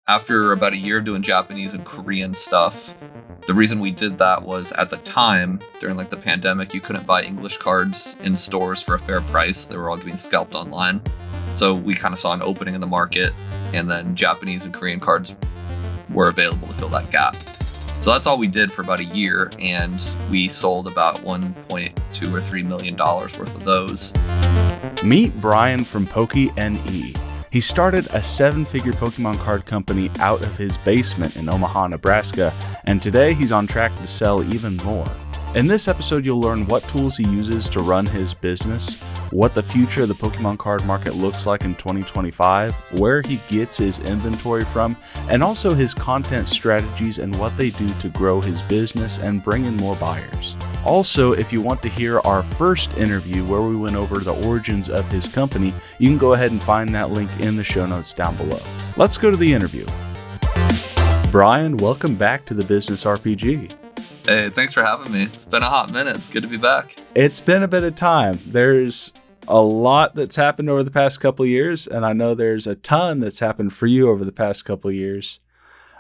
after about a year of doing Japanese and Korean stuff, the reason we did that was at the time, during like the pandemic, you couldn't buy English cards in stores for a fair price. They were all getting scalped online. So we kind of saw an opening in the market, and then Japanese and Korean cards were available to fill that gap. So that's all we did for about a year, and we sold about $1.2 or $3 million worth of those. Meet Brian from PokeNE. He started a 7-figure Pokemon card company out of his basement in Omaha, Nebraska, and today he's on track to sell even more. In this episode, you'll learn what tools he uses to run his business, what the future of the Pokemon card market looks like in 2025, where he gets his inventory from, and also his content strategies and what they do to grow his business and bring in more buyers. Also, if you want to hear our first interview where we went over the origins of his company, you can go ahead and find that link in the show notes down below. Let's go to the interview. Brian, welcome back to the Business RPG. Hey, thanks for having me. It's been a hot minute. It's good to be back. It's been a bit of time. There's a lot that's happened over the past couple of years, and I know there's a ton that's happened for you over the past couple of years.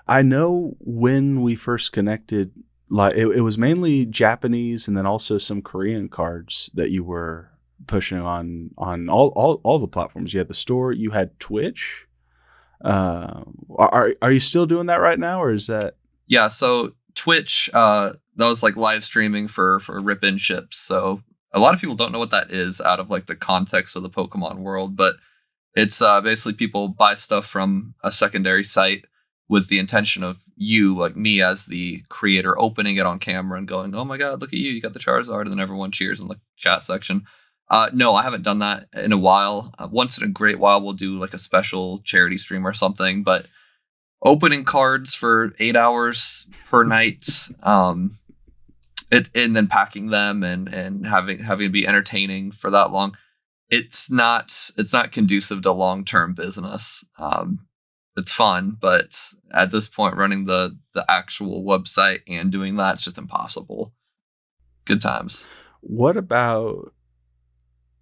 I know when we first connected, like it was mainly Japanese and then also some Korean cards that you were pushing on all the platforms. You had the store, you had Twitch. Are you still doing that right now, or is that? Yeah, so Twitch, that was like live streaming for rip-in ships. So a lot of people don't know what that is out of like the context of the Pokemon world, but it's basically people buy stuff from a secondary site with the intention of you, like me as the creator, opening it on camera and going, "Oh my God, look at you got the Charizard," and then everyone cheers in the chat section. No, I haven't done that in a while. Once in a great while, we'll do like a special charity stream or something, but opening cards for 8 hours per night, and then packing them and having to be entertaining for that long, it's not conducive to long-term business. It's fun, but at this point, running the actual website and doing that's just impossible. Good times. What about?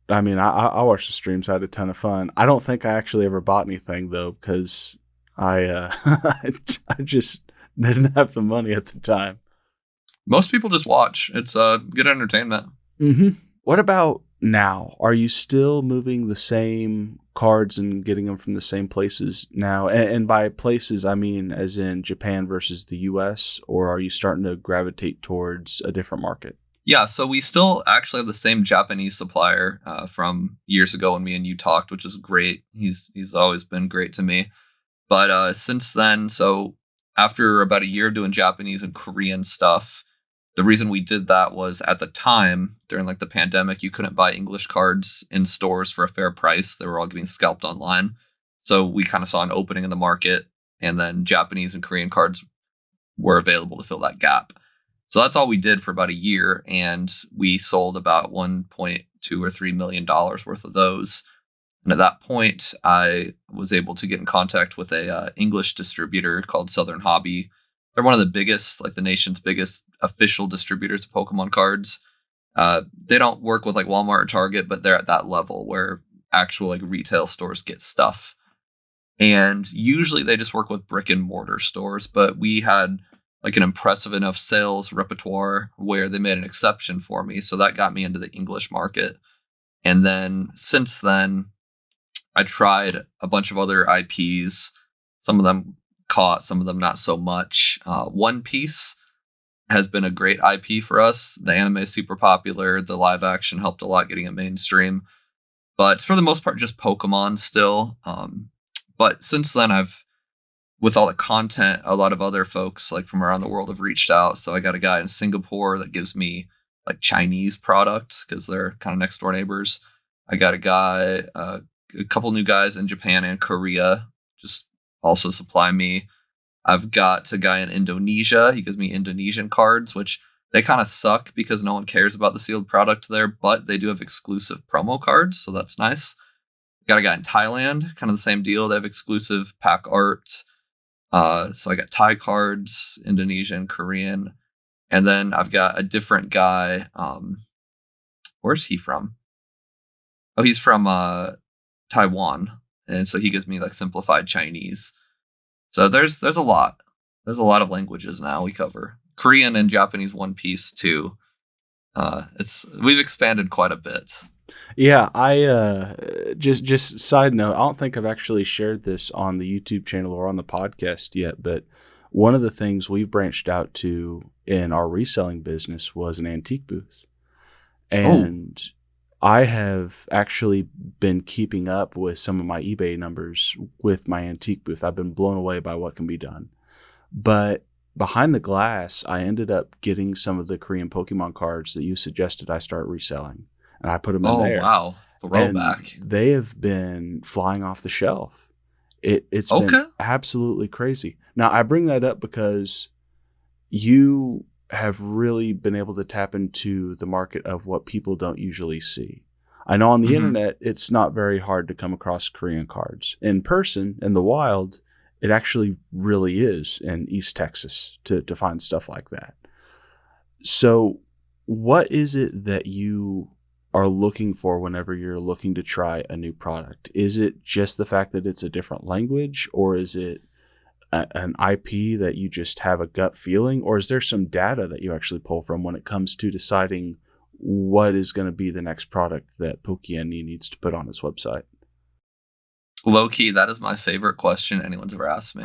I mean, I watched the streams. I had a ton of fun. I don't think I actually ever bought anything though, because I just didn't have the money at the time. Most people just watch. It's good entertainment. Mm-hmm. What about now? Are you still moving the same cards and getting them from the same places now? And by places, I mean as in Japan versus the US, or are you starting to gravitate towards a different market? Yeah, so we still actually have the same Japanese supplier from years ago when me and you talked, which is great. He's always been great to me. But since then, so after about a year of doing Japanese and Korean stuff, the reason we did that was at the time, during like the pandemic, you couldn't buy English cards in stores for a fair price. They were all getting scalped online. So we kind of saw an opening in the market, and then Japanese and Korean cards were available to fill that gap. So that's all we did for about a year, and we sold about $1.2 or $3 million worth of those. And at that point, I was able to get in contact with a English distributor called Southern Hobby. They're one of the biggest, like the nation's biggest official distributors of Pokemon cards. They don't work with like Walmart or Target, but they're at that level where actual like retail stores get stuff. And usually they just work with brick and mortar stores, but we had like an impressive enough sales repertoire where they made an exception for me. So that got me into the English market. And then since then, I tried a bunch of other IPs. Some of them caught, some of them not so much. One Piece has been a great IP for us. The anime is super popular. The live action helped a lot getting it mainstream. But for the most part, just Pokemon still. But since then, with all the content, a lot of other folks like from around the world have reached out. So I got a guy in Singapore that gives me like Chinese products because they're kind of next door neighbors. I got a guy, a couple new guys in Japan and Korea just also supply me. I've got a guy in Indonesia. He gives me Indonesian cards, which they kind of suck because no one cares about the sealed product there, but they do have exclusive promo cards, so that's nice. Got a guy in Thailand, kind of the same deal. They have exclusive pack art. So I got Thai cards, Indonesian, Korean, and then I've got a different guy. Where's he from? Oh, he's from Taiwan, and so he gives me like simplified Chinese. So there's a lot. There's a lot of languages now we cover. Korean and Japanese One Piece too. It's we've expanded quite a bit. Yeah, I just side note, I don't think I've actually shared this on the YouTube channel or on the podcast yet, but one of the things we've branched out to in our reselling business was an antique booth. Oh, And I have actually been keeping up with some of my eBay numbers with my antique booth. I've been blown away by what can be done. But behind the glass, I ended up getting some of the Korean Pokemon cards that you suggested I start reselling. And I put them in oh there. wow, And throwback. they have been flying off the shelf. It's been Okay. absolutely crazy. Now, I bring that up because you have really been able to tap into the market of what people don't usually see. I know on the Hmm. internet, it's not very hard to come across Korean cards. In person, in the wild, it actually really is in East Texas to find stuff like that. So, what is it that you are looking for whenever you're looking to try a new product? Is it just the fact that it's a different language, or is it an IP that you just have a gut feeling, or is there some data that you actually pull from when it comes to deciding what is going to be the next product that PokeNE needs to put on its website? Low key, that is my favorite question anyone's ever asked me.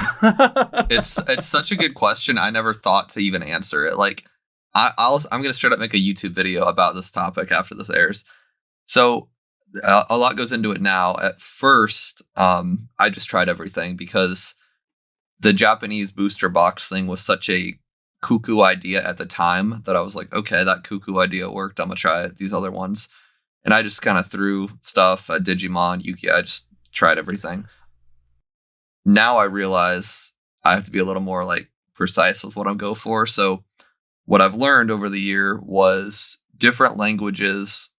It's such a good question. I never thought to even answer it. Like I'm gonna straight up make a YouTube video about this topic after this airs. So a lot goes into it now. At first, I just tried everything because the Japanese booster box thing was such a cuckoo idea at the time that I was like, okay, that cuckoo idea worked. I'm gonna try these other ones, and I just kind of threw stuff at Digimon, Yuki. I just tried everything. Now I realize I have to be a little more like precise with what I'm go for. So what I've learned over the year was different languages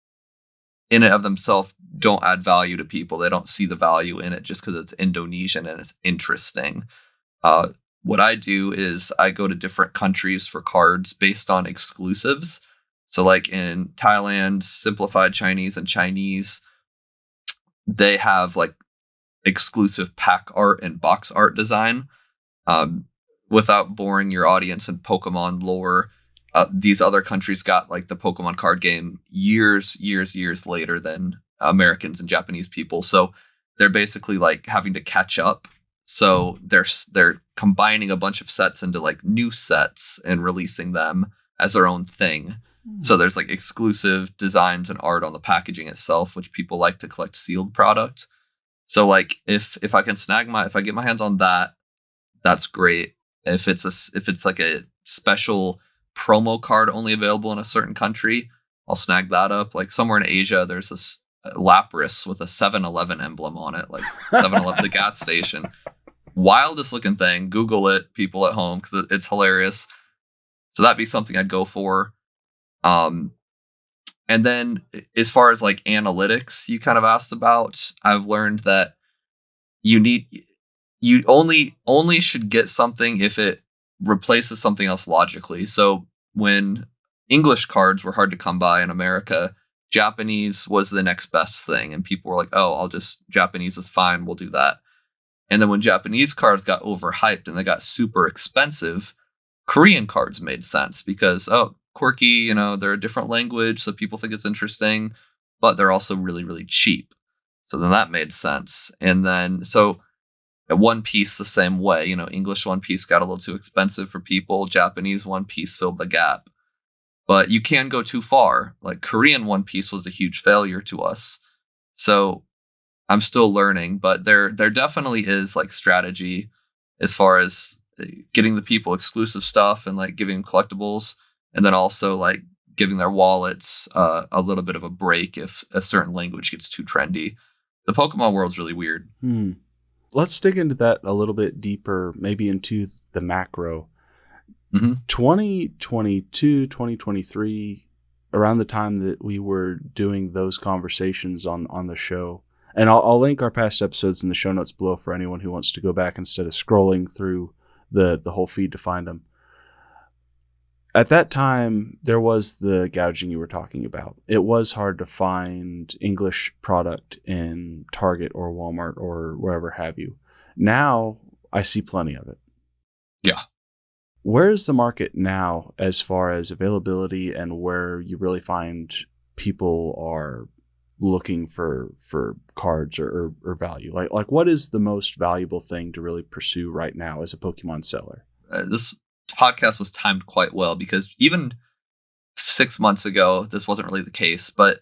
in and of themselves don't add value to people. They don't see the value in it just because it's Indonesian and it's interesting. Uh, what I do is I go to different countries for cards based on exclusives. So, like in Thailand, simplified Chinese and Chinese, they have like exclusive pack art and box art design. Um, Without boring your audience in Pokemon lore, these other countries got like the Pokemon card game years later than Americans and Japanese people. So they're basically like having to catch up. So they're combining a bunch of sets into like new sets and releasing them as their own thing. So there's like exclusive designs and art on the packaging itself, which people like to collect sealed product. So like if I can if I get my hands on that, that's great. If it's like a special promo card only available in a certain country, I'll snag that up. Like somewhere in Asia, there's this Lapras with a 7-Eleven emblem on it, like 7-Eleven, the gas station. Wildest looking thing. Google it, people at home, because it's hilarious. So that'd be something I'd go for. Um, and then as far as like analytics, you kind of asked about, I've learned that you need you only should get something if it replaces something else logically. So when English cards were hard to come by in America, Japanese was the next best thing, and people were like, "Oh, I'll just Japanese is fine. We'll do that." And then when Japanese cards got overhyped and they got super expensive, Korean cards made sense because quirky, they're a different language, so people think it's interesting, but they're also really cheap. So then that made sense. And then so at One Piece the same way, English One Piece got a little too expensive for people. Japanese One Piece filled the gap. But you can go too far. Like Korean One Piece was a huge failure to us. So I'm still learning, but there definitely is like strategy as far as getting the people exclusive stuff and like giving them collectibles, and then also like giving their wallets a little bit of a break if a certain language gets too trendy. The Pokemon world's really weird. Let's dig into that a little bit deeper, maybe into the macro. Mm-hmm. 2022, 2023, around the time that we were doing those conversations on the show. And I'll link our past episodes in the show notes below for anyone who wants to go back instead of scrolling through the whole feed to find them. At that time, there was the gouging you were talking about. It was hard to find English product in Target or Walmart or wherever have you. Now, I see plenty of it. Yeah. Where is the market now as far as availability and where you really find people are looking for cards or value? Like what is the most valuable thing to really pursue right now as a Pokemon seller? This podcast was timed quite well because even 6 months ago, this wasn't really the case, but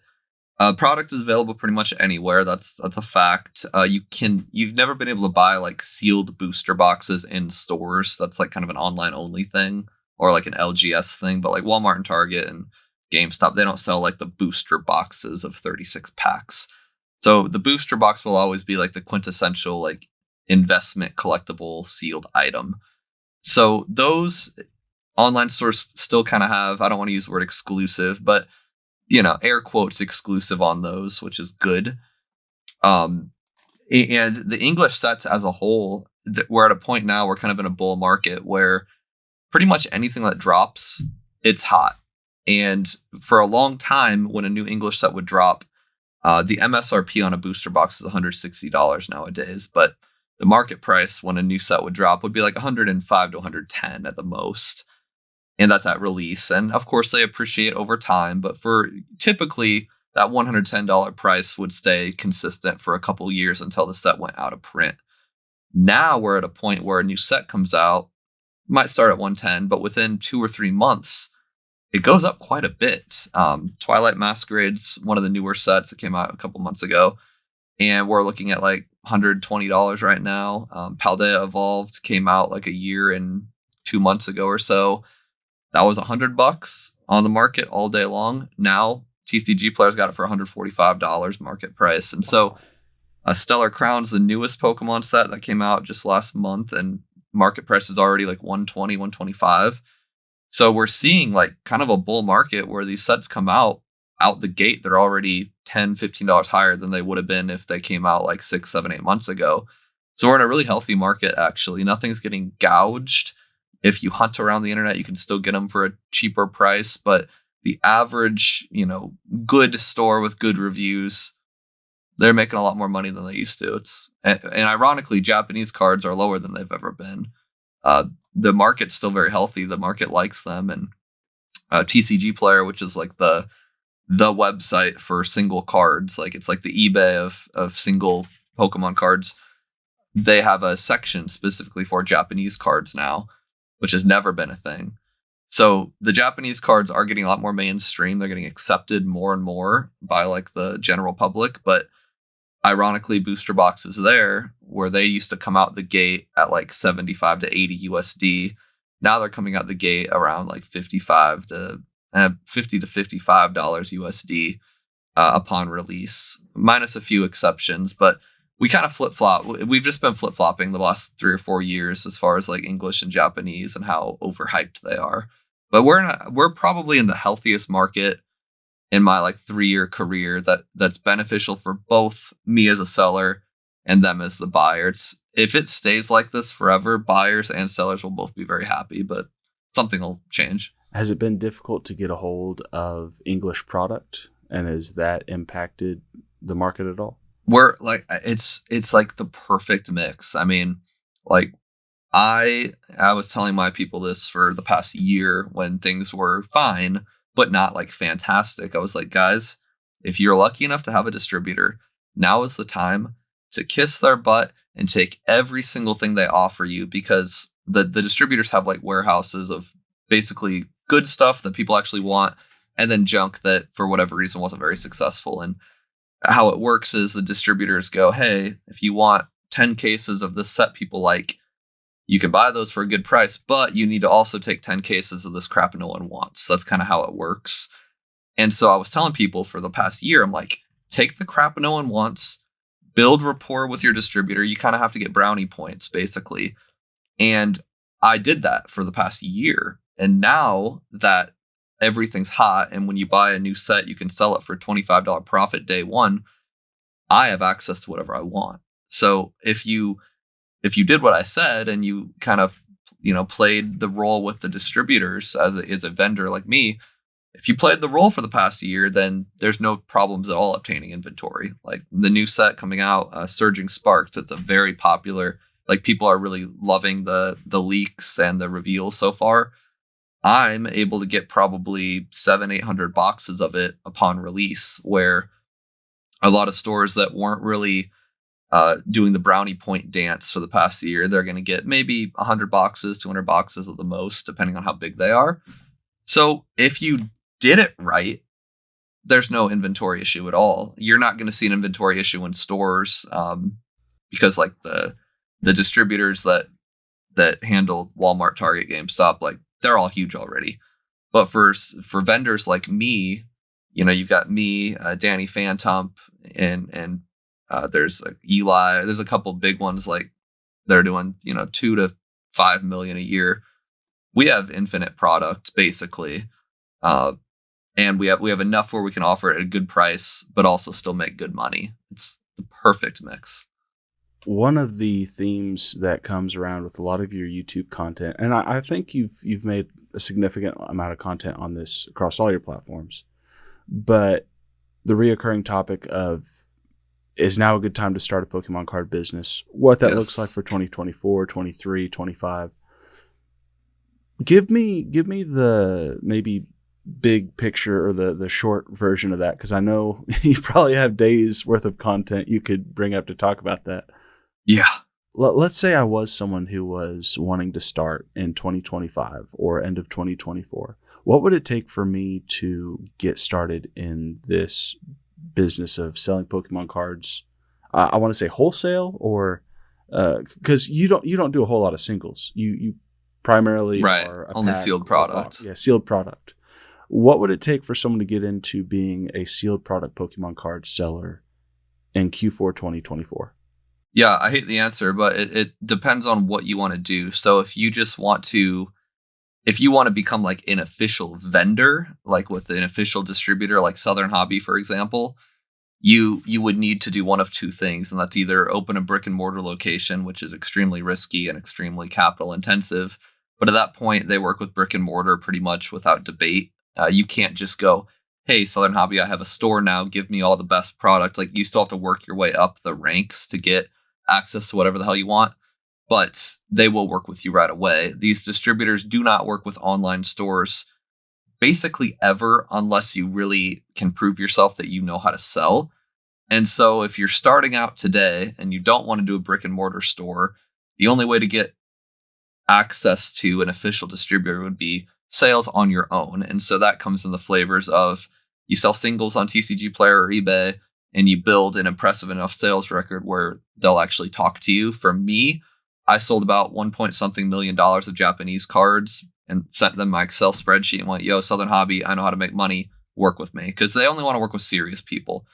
product is available pretty much anywhere. That's a fact. You've never been able to buy like sealed booster boxes in stores. That's like kind of an online only thing or like an LGS thing. But like Walmart and Target and GameStop, they don't sell like the booster boxes of 36 packs. So the booster box will always be like the quintessential like investment collectible sealed item. So those online stores still kind of have, I don't want to use the word exclusive, but air quotes exclusive on those, which is good. And the English sets as a whole, we're at a point now, we're kind of in a bull market where pretty much anything that drops, it's hot. And for a long time, when a new English set would drop, the MSRP on a booster box is $160 nowadays, but the market price when a new set would drop would be like $105 to $110 at the most. And that's at release. And of course, they appreciate over time. But for typically, that $110 price would stay consistent for a couple years until the set went out of print. Now we're at a point where a new set comes out, might start at 110, but within 2 or 3 months, it goes up quite a bit. Twilight Masquerade's one of the newer sets that came out a couple months ago. And we're looking at like $120 right now. Paldea Evolved came out like a year and 2 months ago or so. That was $100 on the market all day long. Now TCG players got it for $145 market price. And so Stellar Crown's the newest Pokemon set that came out just last month, and market price is already like $120, $125. So we're seeing like kind of a bull market where these sets come out the gate. They're already $10, $15 higher than they would have been if they came out like 6, 7, 8 months ago. So we're in a really healthy market, actually. Nothing's getting gouged. If you hunt around the internet, you can still get them for a cheaper price. But the average, good store with good reviews, they're making a lot more money than they used to. And ironically, Japanese cards are lower than they've ever been. The market's still very healthy. The market likes them. And TCG Player, which is like the website for single cards, like it's like the eBay of single Pokemon cards. They have a section specifically for Japanese cards now, which has never been a thing. So the Japanese cards are getting a lot more mainstream. They're getting accepted more and more by like the general public. But ironically, booster boxes there, where they used to come out the gate at like 75 to 80 USD, now they're coming out the gate around like 55 to $50 to $55 USD upon release, minus a few exceptions. But we kind of flip-flop. We've just been flip-flopping the last 3 or 4 years as far as like English and Japanese and how overhyped they are. But we're probably in the healthiest market in my like 3-year career that's beneficial for both me as a seller and them as the buyer. If it stays like this forever, buyers and sellers will both be very happy, but something will change. Has it been difficult to get a hold of English product, and has that impacted the market at all? We're like, it's like the perfect mix. I mean, like I was telling my people this for the past year when things were fine, but not like fantastic. I was like, guys, if you're lucky enough to have a distributor, now is the time to kiss their butt and take every single thing they offer you, because the distributors have like warehouses of basically good stuff that people actually want, and then junk that for whatever reason wasn't very successful. And how it works is the distributors go, hey, if you want 10 cases of this set people like, you can buy those for a good price, but you need to also take 10 cases of this crap no one wants. That's kind of how it works. And so I was telling people for the past year, I'm like, take the crap no one wants, build rapport with your distributor. You kind of have to get brownie points, basically. And I did that for the past year. And now that everything's hot, and when you buy a new set, you can sell it for $25 profit day one, I have access to whatever I want. So if you did what I said and you kind of, played the role with the distributors as a vendor like me, if you played the role for the past year, then there's no problems at all obtaining inventory. Like the new set coming out, Surging Sparks, it's a very popular like people are really loving the leaks and the reveals so far. I'm able to get probably 700-800 boxes of it upon release, where a lot of stores that weren't really doing the brownie point dance for the past year, they're going to get maybe 100 boxes, 200 boxes at the most, depending on how big they are. So if you did it right, there's no inventory issue at all. You're not going to see an inventory issue in stores because like the distributors that handle Walmart, Target, GameStop, like they're all huge already. But for vendors like me, you've got me, Danny Phantom, and there's Eli. There's a couple big ones like they're doing 2 to 5 million a year. We have infinite product basically, and we have enough where we can offer it at a good price, but also still make good money. It's the perfect mix. One of the themes that comes around with a lot of your YouTube content, and I think you've made a significant amount of content on this across all your platforms, but the reoccurring topic of is now a good time to start a Pokemon card business, what that looks like for 2024, 23, 25. Give me the maybe big picture or the short version of that, because I know you probably have days worth of content you could bring up to talk about that. Yeah. Let's say I was someone who was wanting to start in 2025 or end of 2024. What would it take for me to get started in this business of selling Pokemon cards? I want to say wholesale, or because you don't do a whole lot of singles. You primarily are a only sealed product. Yeah, sealed product. What would it take for someone to get into being a sealed product Pokemon card seller in Q4 2024? Yeah, I hate the answer, but it depends on what you want to do. So if you want to become like an official vendor, like with an official distributor, like Southern Hobby, for example, you would need to do one of two things. And that's either open a brick and mortar location, which is extremely risky and extremely capital intensive. But at that point, they work with brick and mortar pretty much without debate. You can't just go, hey, Southern Hobby, I have a store now. Give me all the best product. Like you still have to work your way up the ranks to get access to whatever the hell you want, but they will work with you right away. These distributors do not work with online stores basically ever unless you really can prove yourself that you know how to sell. And so if you're starting out today and you don't want to do a brick and mortar store, the only way to get access to an official distributor would be sales on your own. And so that comes in the flavors of you sell singles on TCG Player or eBay, and you build an impressive enough sales record where they'll actually talk to you. For me, I sold about $1 million of Japanese cards and sent them my Excel spreadsheet and went, yo, Southern Hobby, I know how to make money. Work with me. Because they only want to work with serious people.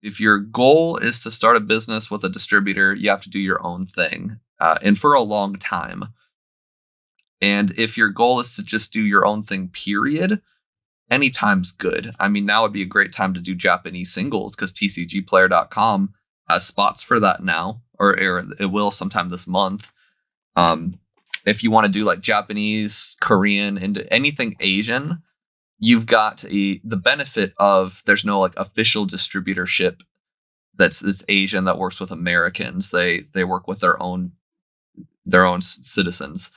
If your goal is to start a business with a distributor, you have to do your own thing. And for a long time. And if your goal is to just do your own thing, period, anytime's good. I mean, now would be a great time to do Japanese singles because TCGplayer.com has spots for that now, or it will sometime this month. If you want to do like Japanese, Korean, into anything Asian, you've got the benefit of there's no like official distributorship that's Asian that works with Americans. They work with their own citizens.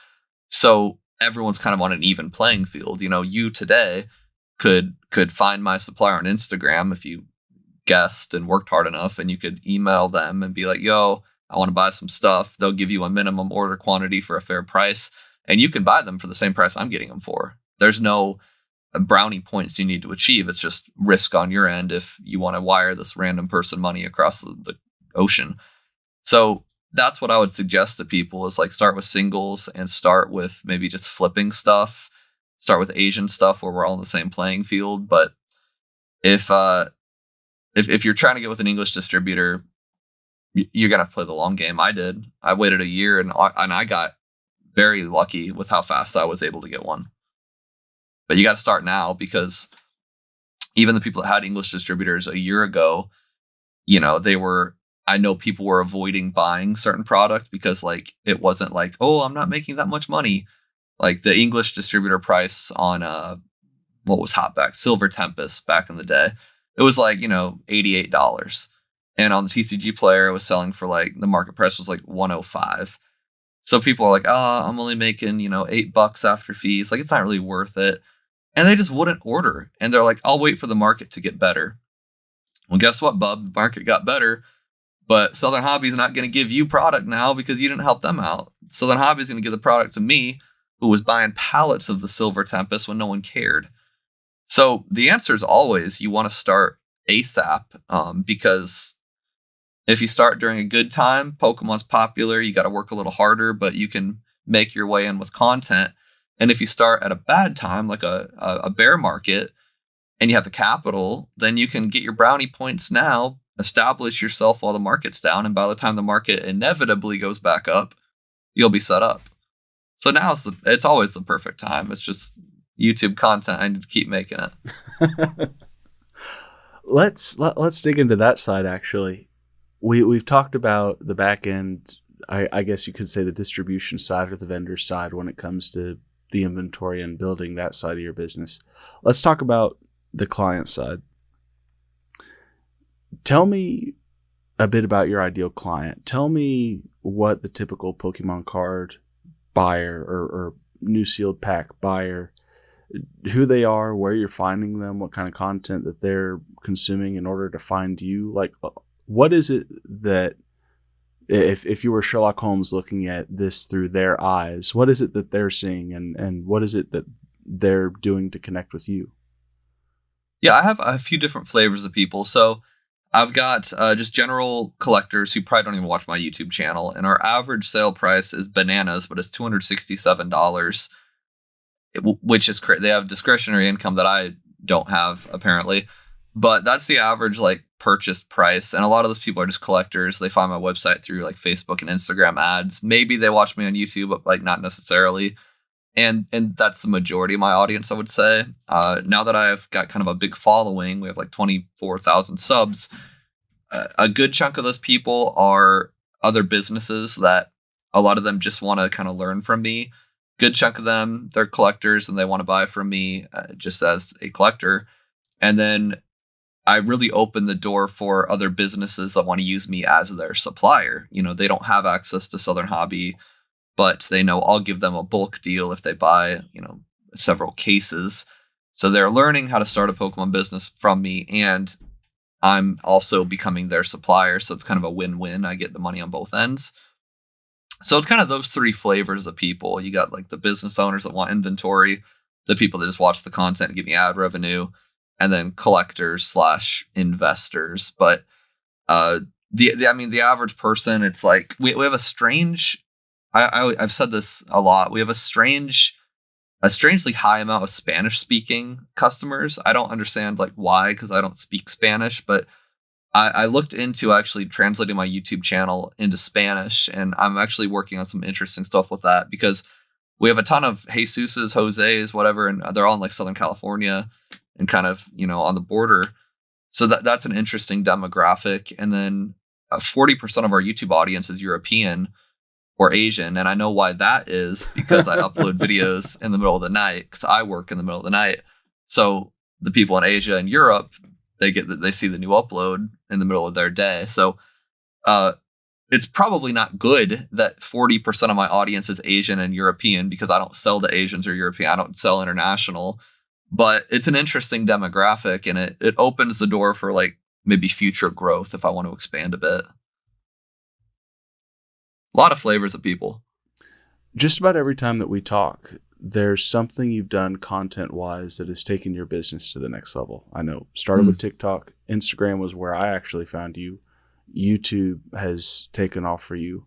So everyone's kind of on an even playing field. You today could find my supplier on Instagram if you guessed and worked hard enough, and you could email them and be like, yo, I want to buy some stuff. They'll give you a minimum order quantity for a fair price, and you can buy them for the same price I'm getting them for. There's no brownie points you need to achieve. It's just risk on your end if you want to wire this random person money across the ocean. So that's what I would suggest to people is like start with singles and start with maybe just flipping stuff. Start with Asian stuff where we're all in the same playing field. But if you're trying to get with an English distributor, you're gonna have to play the long game. I did. I waited a year and I got very lucky with how fast I was able to get one. But you got to start now because even the people that had English distributors a year ago, I know people were avoiding buying certain product because like it wasn't like, oh, I'm not making that much money. Like the English distributor price on what was hot back Silver Tempest back in the day, it was like $88, And on the TCG player, it was selling for like, the market price was like 105. So people are like, oh, I'm only making, $8 after fees. Like, it's not really worth it. And they just wouldn't order. And they're like, I'll wait for the market to get better. Well, guess what, bub? The market got better. But Southern Hobby is not going to give you product now because you didn't help them out. Southern Hobby is going to give the product to me, who was buying pallets of the Silver Tempest when no one cared. So the answer is always you want to start ASAP, because if you start during a good time, Pokemon's popular, you got to work a little harder, but you can make your way in with content. And if you start at a bad time, like a bear market, and you have the capital, then you can get your brownie points now, establish yourself while the market's down, and by the time the market inevitably goes back up, you'll be set up. So now it's always the perfect time. It's just YouTube content. I need to keep making it. Let's dig into that side. Actually, we've talked about the back end. I guess you could say the distribution side or the vendor side when it comes to the inventory and building that side of your business. Let's talk about the client side. Tell me a bit about your ideal client. Tell me what the typical Pokemon card buyer or new sealed pack buyer, who they are, where you're finding them, what kind of content that they're consuming in order to find you. Like, what is it that, if you were Sherlock Holmes looking at this through their eyes, what is it that they're seeing, and what is it that they're doing to connect with you? Yeah, I have a few different flavors of people. So I've got just general collectors who probably don't even watch my YouTube channel, and our average sale price is bananas, but it's $267, which is crazy. They have discretionary income that I don't have, apparently, but that's the average like purchased price. And a lot of those people are just collectors. They find my website through like Facebook and Instagram ads. Maybe they watch me on YouTube, but like not necessarily. And that's the majority of my audience, I would say. Now that I've got kind of a big following, we have like 24,000 subs. A good chunk of those people are other businesses that a lot of them just want to kind of learn from me. Good chunk of them, they're collectors and they want to buy from me just as a collector. And then I really open the door for other businesses that want to use me as their supplier. They don't have access to Southern Hobby, but they know I'll give them a bulk deal if they buy, several cases. So they're learning how to start a Pokemon business from me, and I'm also becoming their supplier. So it's kind of a win-win. I get the money on both ends. So it's kind of those three flavors of people. You got like the business owners that want inventory, the people that just watch the content and give me ad revenue, and then collectors / investors. But the average person, it's like we have a strange. I've said this a lot. We have a strangely high amount of Spanish speaking customers. I don't understand like why, because I don't speak Spanish, but I looked into actually translating my YouTube channel into Spanish, and I'm actually working on some interesting stuff with that because we have a ton of Jesuses, Jose's, whatever, and they're all in like Southern California and kind of, on the border. So that's an interesting demographic. And then 40% of our YouTube audience is European or Asian. And I know why that is, because I upload videos in the middle of the night, because I work in the middle of the night. So the people in Asia and Europe, they see the new upload in the middle of their day. So it's probably not good that 40% of my audience is Asian and European, because I don't sell to Asians or European. I don't sell international, but it's an interesting demographic, and it opens the door for like maybe future growth if I want to expand a bit. A lot of flavors of people. Just about every time that we talk, there's something you've done content-wise that has taken your business to the next level. I know, started with TikTok. Instagram was where I actually found you. YouTube has taken off for you.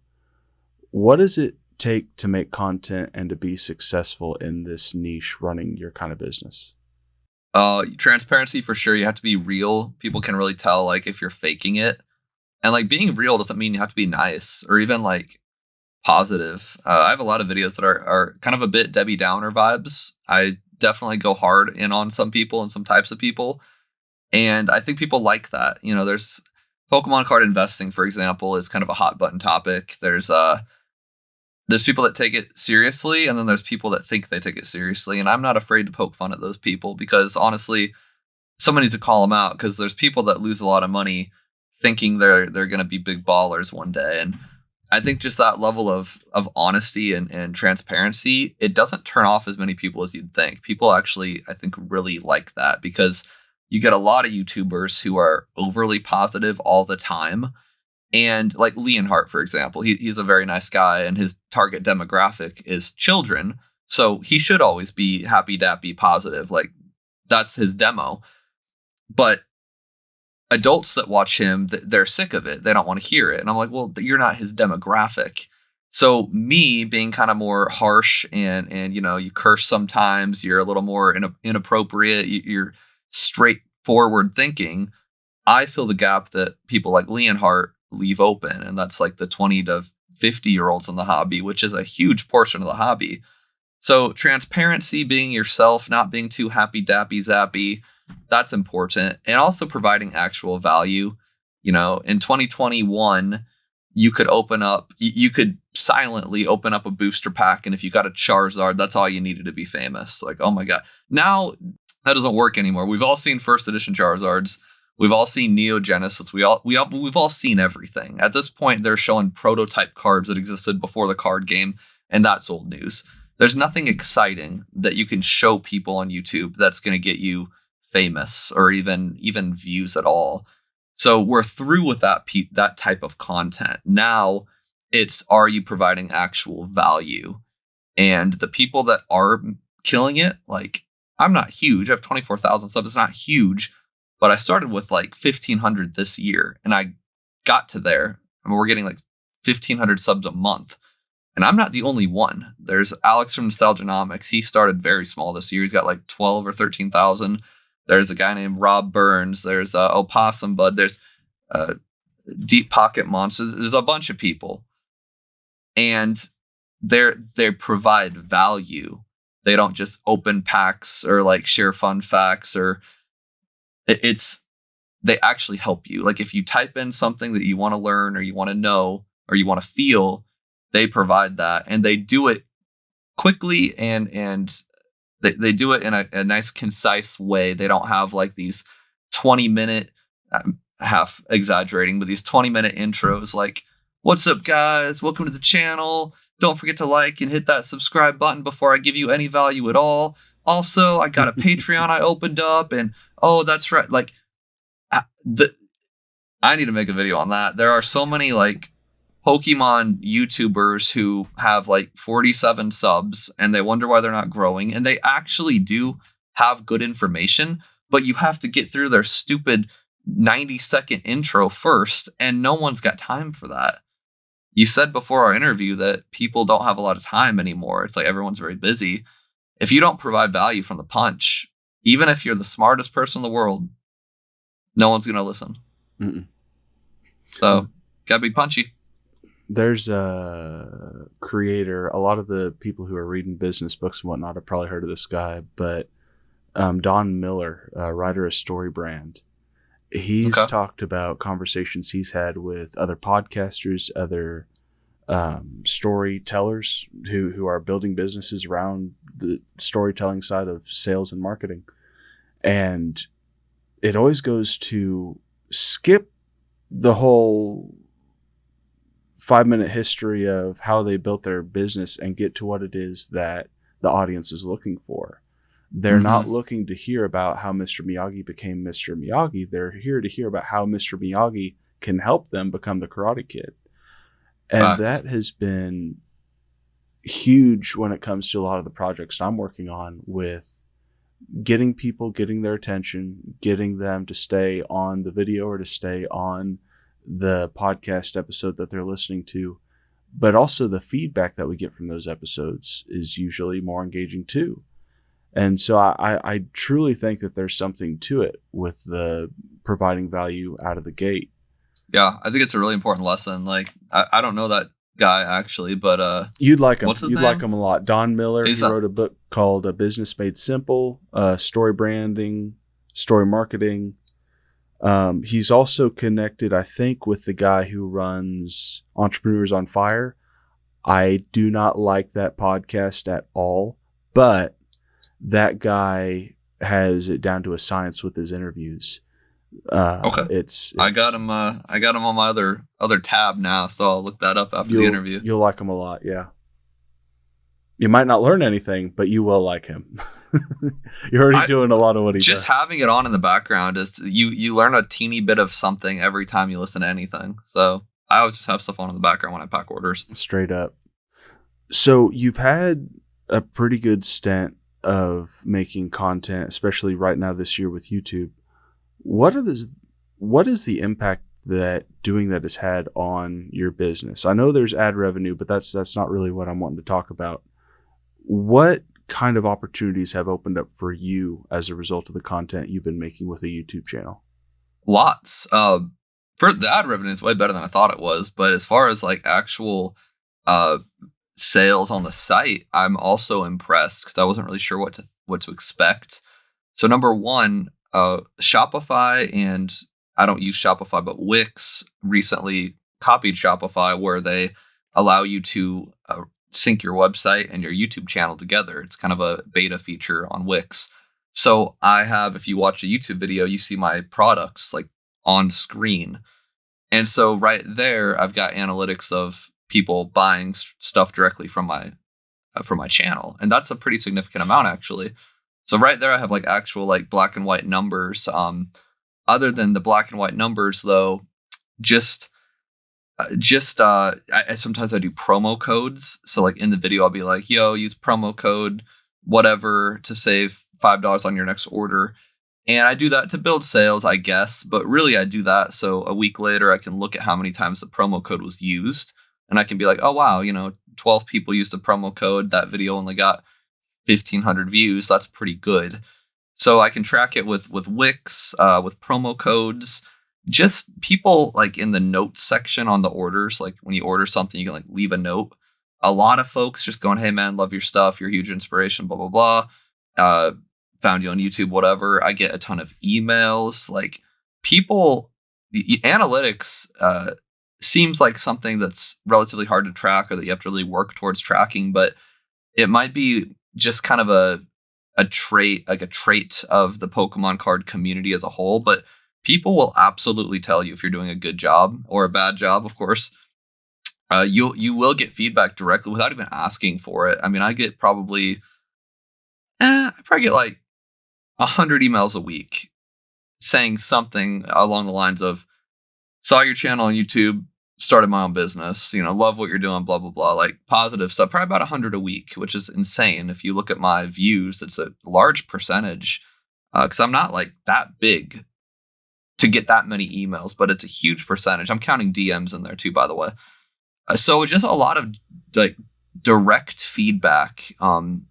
What does it take to make content and to be successful in this niche running your kind of business? Transparency for sure. You have to be real. People can really tell like if you're faking it. And like being real doesn't mean you have to be nice or even like positive. I have a lot of videos that are kind of a bit Debbie Downer vibes. I definitely go hard in on some people and some types of people. And I think people like that. There's Pokemon card investing, for example, is kind of a hot button topic. There's people that take it seriously, and then there's people that think they take it seriously. And I'm not afraid to poke fun at those people, because honestly, someone needs to call them out, because there's people that lose a lot of money thinking they're going to be big ballers one day. And I think just that level of honesty and transparency, it doesn't turn off as many people as you'd think. People actually, I think, really like that, because you get a lot of YouTubers who are overly positive all the time. And like Leonhardt, for example, he's a very nice guy, and his target demographic is children. So he should always be happy, dappy, positive. Like, that's his demo. But adults that watch him, they're sick of it. They don't want to hear it. And I'm like, well, you're not his demographic. So me being kind of more harsh and you curse sometimes, you're a little more inappropriate, you're straightforward thinking, I fill the gap that people like Leonhardt leave open. And that's like the 20 to 50-year-olds in the hobby, which is a huge portion of the hobby. So transparency, being yourself, not being too happy, dappy, zappy, that's important. And also providing actual value. In 2021, you could silently open up a booster pack, and if you got a Charizard, that's all you needed to be famous. Like, oh my God. Now that doesn't work anymore. We've all seen first edition Charizards. We've all seen Neo Genesis. We've all seen everything. At this point, they're showing prototype cards that existed before the card game, and that's old news. There's nothing exciting that you can show people on YouTube that's going to get you famous or even views at all. So we're through with that type of content. Now it's, are you providing actual value? And the people that are killing it, like, I'm not huge. I have 24,000 subs. It's not huge, but I started with like 1,500 this year, and I got to there. I mean, we're getting like 1,500 subs a month. And I'm not the only one. There's Alex from Nostalgianomics. He started very small this year. He's got like 12 or 13,000. There's a guy named Rob Burns. There's Opossum Bud. There's Deep Pocket Monsters. There's a bunch of people. And they provide value. They don't just open packs or like share fun facts, or they actually help you. Like, if you type in something that you want to learn or you want to know or you want to feel, they provide that, and they do it quickly, and they do it in a nice, concise way. They don't have like these 20-minute, half exaggerating, but these 20-minute intros like, what's up guys, welcome to the channel, don't forget to like and hit that subscribe button before I give you any value at all. Also, I got a Patreon I opened up, and oh, that's right, like, I need to make a video on that. There are so many like Pokemon YouTubers who have like 47 subs, and they wonder why they're not growing, and they actually do have good information, but you have to get through their stupid 90-second intro first, and no one's got time for that. You said before our interview that people don't have a lot of time anymore. It's like everyone's very busy. If you don't provide value from the punch, even if you're the smartest person in the world, no one's going to listen. Mm-mm. So, gotta be punchy. There's a creator, a lot of the people who are reading business books and whatnot have probably heard of this guy, but Don Miller, writer of Story Brand, he's talked about conversations he's had with other podcasters, other storytellers who are building businesses around the storytelling side of sales and marketing. And it always goes to skip the whole 5-minute history of how they built their business and get to what it is that the audience is looking for. They're not looking to hear about how Mr. Miyagi became Mr. Miyagi. They're here to hear about how Mr. Miyagi can help them become the Karate Kid. And that has been huge when it comes to a lot of the projects I'm working on, with getting people, getting their attention, getting them to stay on the video or to stay on the podcast episode that they're listening to. But also the feedback that we get from those episodes is usually more engaging too. And so I truly think that there's something to it with the providing value out of the gate. Yeah, I think it's a really important lesson. Like, I don't know that guy actually, but you'd like him. What's his You'd name? like him a lot. Don Miller. He wrote a book called Business Made Simple, story branding, story marketing. He's also connected, I think, with the guy who runs Entrepreneurs on Fire. I do not like that podcast at all, but that guy has it down to a science with his interviews. Okay. It's I got him. I got him on my other tab now, so I'll look that up after the interview. You'll like him a lot. Yeah. You might not learn anything, but you will like him. You're already doing a lot of what he does. Just having it on in the background is you learn a teeny bit of something every time you listen to anything. So I always just have stuff on in the background when I pack orders. Straight up. So you've had a pretty good stint of making content, especially right now this year with YouTube. What is the impact that doing that has had on your business? I know there's ad revenue, but that's not really what I'm wanting to talk about. What kind of opportunities have opened up for you as a result of the content you've been making with a YouTube channel? Lots. For the ad revenue is way better than I thought it was, but as far as like actual sales on the site, I'm also impressed because I wasn't really sure what to expect. So number one, Shopify, and I don't use Shopify, but Wix recently copied Shopify, where they allow you to sync your website and your YouTube channel together. It's kind of a beta feature on Wix. So I have, if you watch a YouTube video, you see my products like on screen. And so right there, I've got analytics of people buying stuff directly from my channel. And that's a pretty significant amount, actually. So right there, I have like actual like black and white numbers. Other than the black and white numbers, though, I sometimes I do promo codes. So like in the video, I'll be like, yo, use promo code whatever to save $5 on your next order. And I do that to build sales, I guess. But really, I do that so a week later, I can look at how many times the promo code was used. And I can be like, oh, wow, 12 people used the promo code. That video only got 1,500 views. That's pretty good. So I can track it with Wix, with promo codes. Just people like in the notes section on the orders, like when you order something, you can like leave a note. A lot of folks just going, hey man, love your stuff. You're a huge inspiration, blah, blah, blah. Found you on YouTube, whatever. I get a ton of emails. Like people, analytics seems like something that's relatively hard to track or that you have to really work towards tracking, but it might be just kind of a trait of the Pokemon card community as a whole. But people will absolutely tell you if you're doing a good job or a bad job, of course. You will get feedback directly without even asking for it. I mean, I probably get like 100 emails a week saying something along the lines of, saw your channel on YouTube, started my own business, love what you're doing, blah, blah, blah, like positive stuff, probably about 100 a week, which is insane. If you look at my views, it's a large percentage because I'm not like that big to get that many emails, but it's a huge percentage. I'm counting DMs in there too, by the way. So just a lot of like direct feedback. And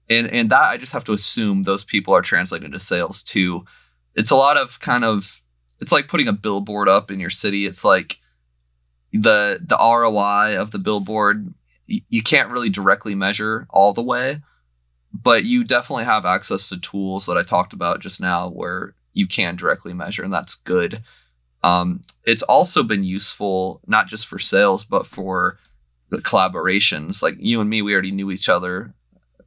that I just have to assume those people are translating to sales too. It's a lot of it's like putting a billboard up in your city. It's like the ROI of the billboard, you can't really directly measure all the way, but you definitely have access to tools that I talked about just now where you can directly measure, and that's good. It's also been useful, not just for sales, but for the collaborations. Like you and me, we already knew each other,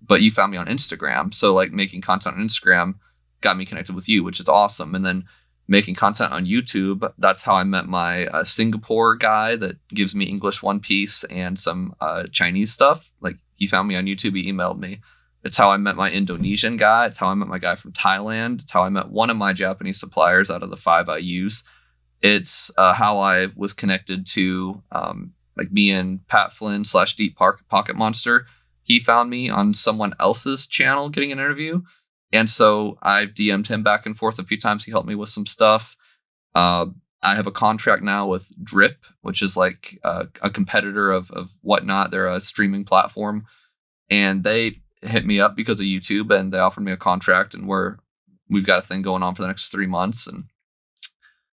but you found me on Instagram. So like making content on Instagram got me connected with you, which is awesome. And then making content on YouTube, that's how I met my Singapore guy that gives me English One Piece and some Chinese stuff. Like he found me on YouTube, he emailed me. It's how I met my Indonesian guy. It's how I met my guy from Thailand. It's how I met one of my Japanese suppliers out of the 5 I use. It's how I was connected to like me and Pat Flynn / Deep Pocket Monster. He found me on someone else's channel getting an interview. And so I've DM'd him back and forth a few times. He helped me with some stuff. I have a contract now with Drip, which is like a competitor of Whatnot. They're a streaming platform. And they hit me up because of YouTube, and they offered me a contract, and we've got a thing going on for the next 3 months. And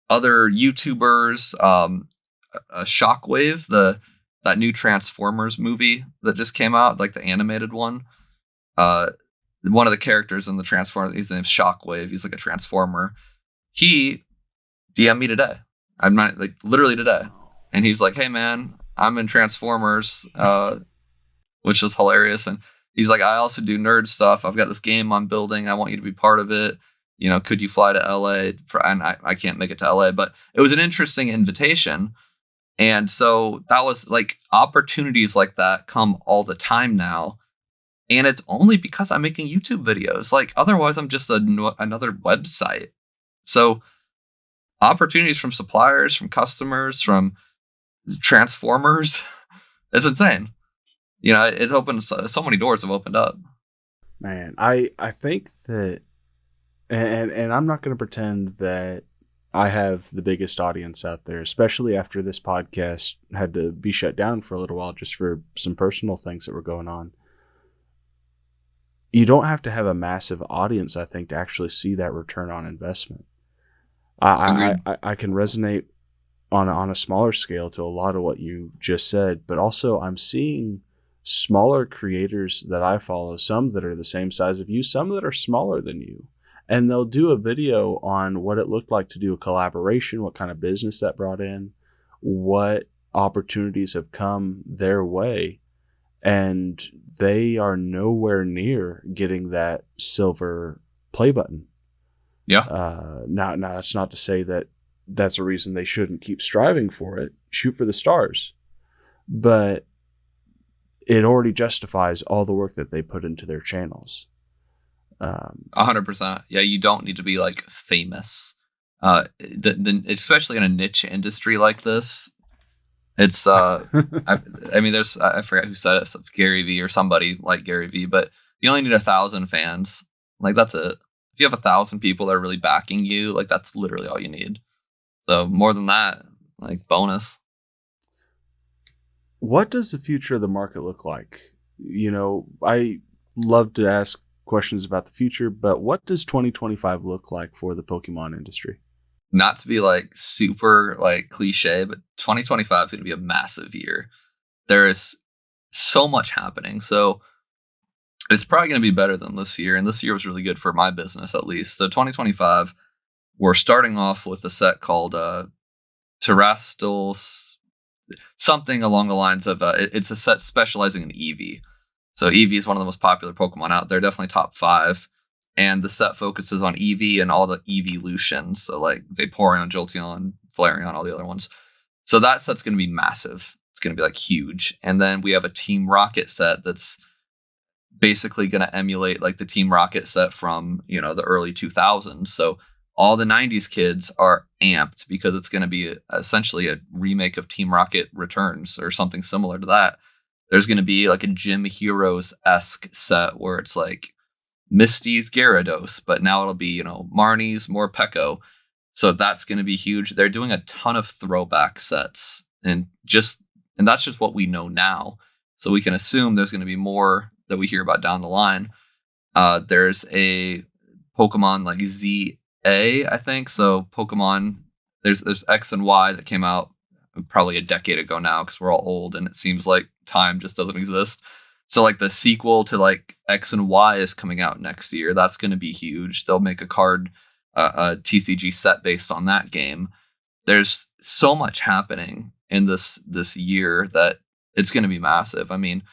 other YouTubers, Shockwave, that new Transformers movie that just came out, like the animated one. One of the characters in the Transformers, his name's Shockwave. He's like a Transformer. He DM'd me today. I'm not like literally today. And he's like, hey man, I'm in Transformers, which is hilarious. And he's like, I also do nerd stuff. I've got this game I'm building. I want you to be part of it. could you fly to LA and I can't make it to LA, but it was an interesting invitation. And so that was like opportunities like that come all the time now. And it's only because I'm making YouTube videos. Like otherwise I'm just another website. So opportunities from suppliers, from customers, from transformers, it's insane. It's opened so many doors have opened up. Man, I think that, and I'm not going to pretend that I have the biggest audience out there, especially after this podcast had to be shut down for a little while just for some personal things that were going on. You don't have to have a massive audience, I think, to actually see that return on investment. I can resonate on a smaller scale to a lot of what you just said, but also I'm seeing smaller creators that I follow, some that are the same size of you, some that are smaller than you. And they'll do a video on what it looked like to do a collaboration, what kind of business that brought in, what opportunities have come their way. And they are nowhere near getting that silver play button. Yeah. Now that's not to say that that's a reason they shouldn't keep striving for it. Shoot for the stars. But it already justifies all the work that they put into their channels. 100%. Yeah, you don't need to be like famous. Especially in a niche industry like this, it's I mean, I forget who said it, Gary V or somebody like Gary V, but you only need 1,000 fans. Like that's it. If you have 1,000 people that are really backing you, like that's literally all you need. So more than that, like bonus. What does the future of the market look like? I love to ask questions about the future, but what does 2025 look like for the Pokemon industry? Not to be like super like cliche, but 2025 is going to be a massive year. There is so much happening. So it's probably going to be better than this year. And this year was really good for my business, at least. So 2025, we're starting off with a set called Terrastals, something along the lines of it's a set specializing in Eevee. So Eevee is one of the most popular Pokemon out there, definitely top 5. And the set focuses on Eevee and all the evolutions. So like Vaporeon, Jolteon, Flareon, all the other ones. So that set's going to be massive. It's going to be like huge. And then we have a Team Rocket set that's basically going to emulate like the Team Rocket set from, the early 2000s. So all the 90s kids are amped because it's going to be essentially a remake of Team Rocket Returns or something similar to that. There's going to be like a Gym Heroes-esque set where it's like Misty's Gyarados, but now it'll be, Marnie's Morpeko. So that's going to be huge. They're doing a ton of throwback sets and that's just what we know now. So we can assume there's going to be more that we hear about down the line. There's a Pokemon like ZA, I think. So Pokemon, there's X and Y that came out probably a decade ago now because we're all old and it seems like time just doesn't exist. So like the sequel to like X and Y is coming out next year. That's going to be huge. They'll make a card, a TCG set based on that game. There's so much happening in this year that it's going to be massive. I mean,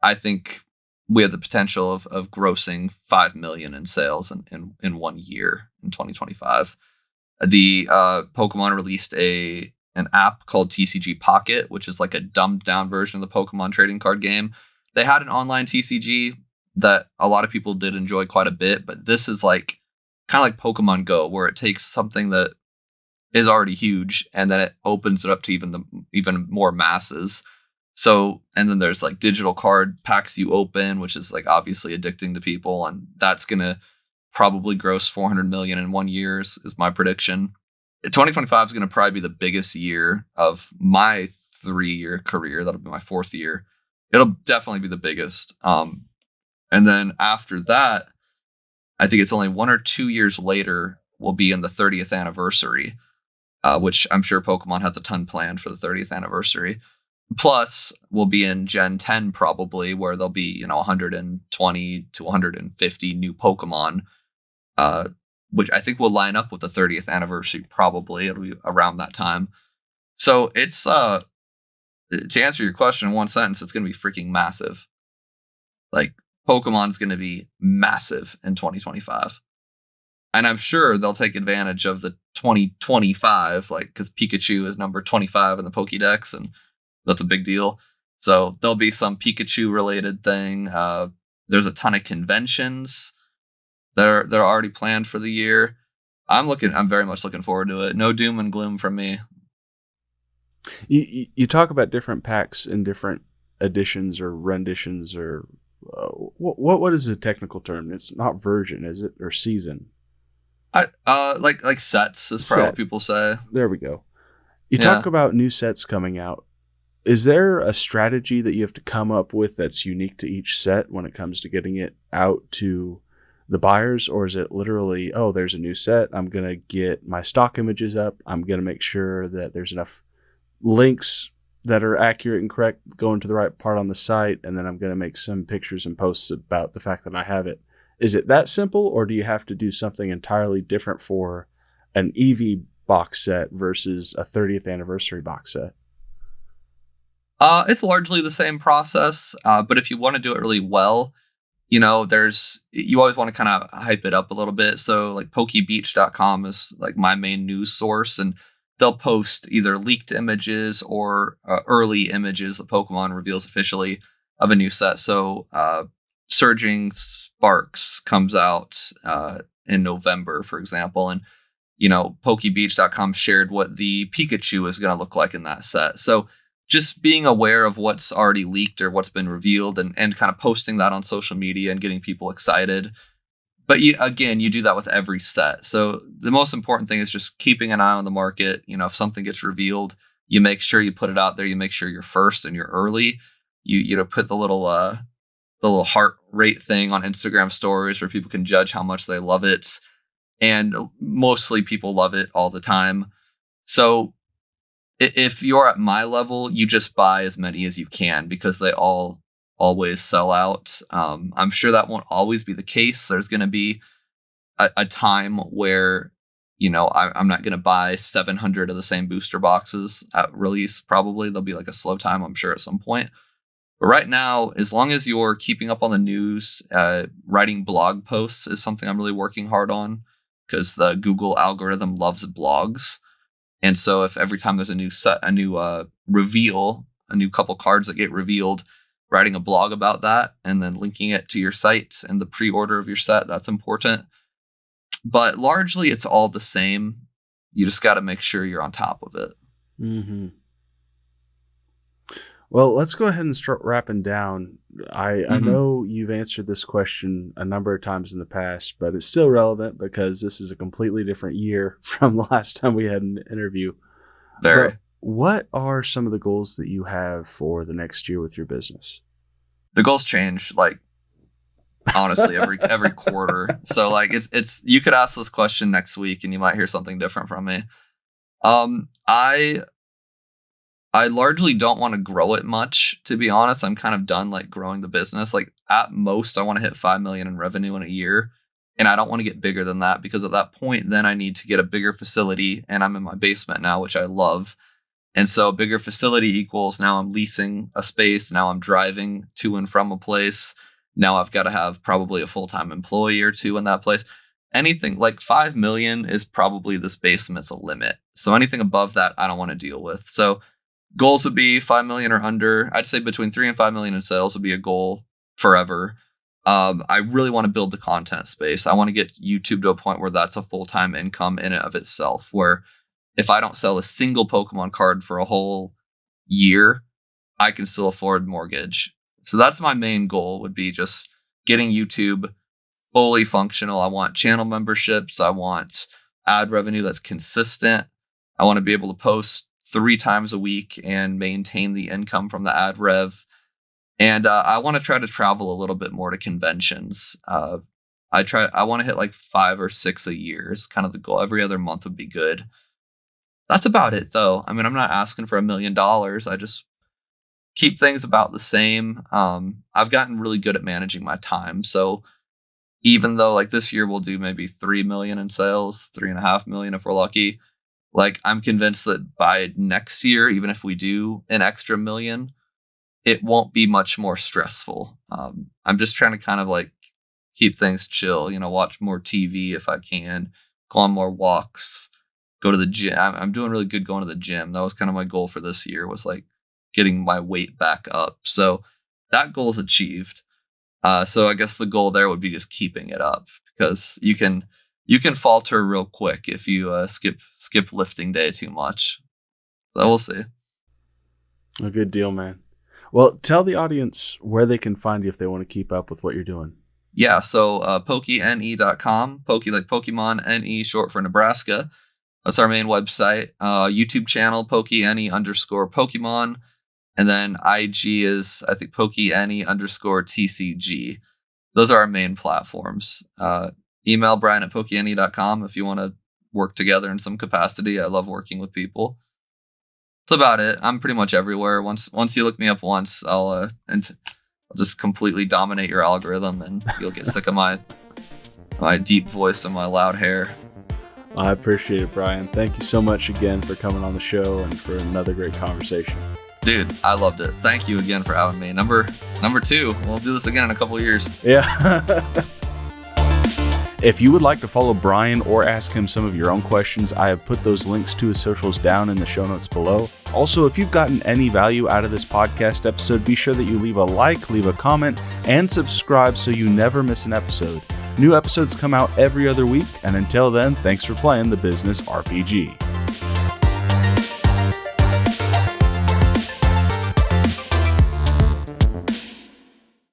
I think we have the potential of grossing 5 million in sales in 1 year in 2025. The Pokemon released an app called TCG Pocket, which is like a dumbed down version of the Pokemon trading card game. They had an online TCG that a lot of people did enjoy quite a bit, but this is like kind of like Pokemon Go, where it takes something that is already huge and then it opens it up to even more masses. So, and then there's like digital card packs you open, which is like obviously addicting to people, and that's gonna probably gross 400 million in 1 year is my prediction. 2025 is going to probably be the biggest year of my 3-year career. That'll be my 4th year. It'll definitely be the biggest. And then after that, I think it's only 1 or 2 years later, we'll be in the 30th anniversary, which I'm sure Pokemon has a ton planned for the 30th anniversary. Plus, we'll be in Gen 10 probably, where there'll be 120 to 150 new Pokemon, which I think will line up with the 30th anniversary. Probably it'll be around that time. So it's to answer your question in one sentence, it's going to be freaking massive. Like Pokemon's going to be massive in 2025. and I'm sure they'll take advantage of the 2025, like, because Pikachu is number 25 in the Pokédex, and that's a big deal. So there'll be some Pikachu related thing. There's a ton of conventions that are already planned for the year. I'm very much looking forward to it. No doom and gloom from me. You talk about different packs and different editions or renditions or what is the technical term? It's not version, is it, or season? Like sets is probably what people say. There we go. You talk about new sets coming out. Is there a strategy that you have to come up with that's unique to each set when it comes to getting it out to the buyers, or is it literally, oh, there's a new set, I'm going to get my stock images up, I'm going to make sure that there's enough links that are accurate and correct going to the right part on the site, and then I'm going to make some pictures and posts about the fact that I have it? Is it that simple, or do you have to do something entirely different for an Eevee box set versus a 30th anniversary box set? It's largely the same process, but if you want to do it really well, you always want to kind of hype it up a little bit. So like pokebeach.com is like my main news source, and they'll post either leaked images or early images that Pokemon reveals officially of a new set. So Surging Sparks comes out in November, for example, and pokebeach.com shared what the Pikachu is going to look like in that set. So just being aware of what's already leaked or what's been revealed, and kind of posting that on social media and getting people excited. But you do that with every set. So the most important thing is just keeping an eye on the market. If something gets revealed, you make sure you put it out there. You make sure you're first and you're early. You put the little heart rate thing on Instagram stories where people can judge how much they love it. And mostly people love it all the time. So if you're at my level, you just buy as many as you can because they all always sell out. I'm sure that won't always be the case. There's going to be a time where, I'm not going to buy 700 of the same booster boxes at release. Probably there'll be like a slow time, I'm sure, at some point. But right now, as long as you're keeping up on the news, writing blog posts is something I'm really working hard on, because the Google algorithm loves blogs. And so if every time there's a new set, a new reveal, a new couple cards that get revealed, writing a blog about that and then linking it to your site and the pre-order of your set, that's important. But largely it's all the same. You just got to make sure you're on top of it. Mm-hmm. Well, let's go ahead and start wrapping down. I know you've answered this question a number of times in the past, but it's still relevant because this is a completely different year from the last time we had an interview. Very. But what are some of the goals that you have for the next year with your business? The goals change, like, honestly, every quarter. So like it's you could ask this question next week and you might hear something different from me. I largely don't want to grow it much, to be honest. I'm kind of done like growing the business. Like at most I want to hit 5 million in revenue in a year. And I don't want to get bigger than that, because at that point, then I need to get a bigger facility, and I'm in my basement now, which I love. And so a bigger facility equals now I'm leasing a space. Now I'm driving to and from a place. Now I've got to have probably a full-time employee or two in that place. Anything like 5 million is probably this basement's a limit. So anything above that, I don't want to deal with. So goals would be 5 million or under. I'd say between 3 and 5 million in sales would be a goal forever. I really want to build the content space. I want to get YouTube to a point where that's a full-time income in and of itself, where if I don't sell a single Pokemon card for a whole year, I can still afford mortgage. So that's my main goal, would be just getting YouTube fully functional. I want channel memberships. I want ad revenue that's consistent. I want to be able to post 3 times a week and maintain the income from the ad rev. And I want to try to travel a little bit more to conventions. I want to hit like 5 or 6 a year is kind of the goal. Every other month would be good. That's about it, though. I mean, I'm not asking for $1 million. I just keep things about the same. I've gotten really good at managing my time. So even though like this year we'll do maybe 3 million in sales, 3.5 million if we're lucky, like I'm convinced that by next year, even if we do an extra million, it won't be much more stressful. I'm just trying to kind of like keep things chill. Watch more TV if I can, go on more walks, go to the gym. I'm doing really good going to the gym. That was kind of my goal for this year, was like getting my weight back up. So that goal is achieved. So I guess the goal there would be just keeping it up, because you can falter real quick if you skip lifting day too much. So we'll see. A good deal, man. Well, tell the audience where they can find you if they want to keep up with what you're doing. Yeah, so PokeNE.com, Poke like Pokemon, NE short for Nebraska. That's our main website. YouTube channel, PokeNE_Pokemon. And then IG is, I think, PokeNE_TCG. Those are our main platforms. Email Brian at PokeNE.com if you want to work together in some capacity. I love working with people. That's about it. I'm pretty much everywhere. Once you look me up once, I'll just completely dominate your algorithm, and you'll get sick of my deep voice and my loud hair. I appreciate it, Brian. Thank you so much again for coming on the show and for another great conversation. Dude, I loved it. Thank you again for having me. Number 2. We'll do this again in a couple of years. Yeah. If you would like to follow Brian or ask him some of your own questions, I have put those links to his socials down in the show notes below. Also, if you've gotten any value out of this podcast episode, be sure that you leave a like, leave a comment, and subscribe so you never miss an episode. New episodes come out every other week, and until then, thanks for playing the Business RPG.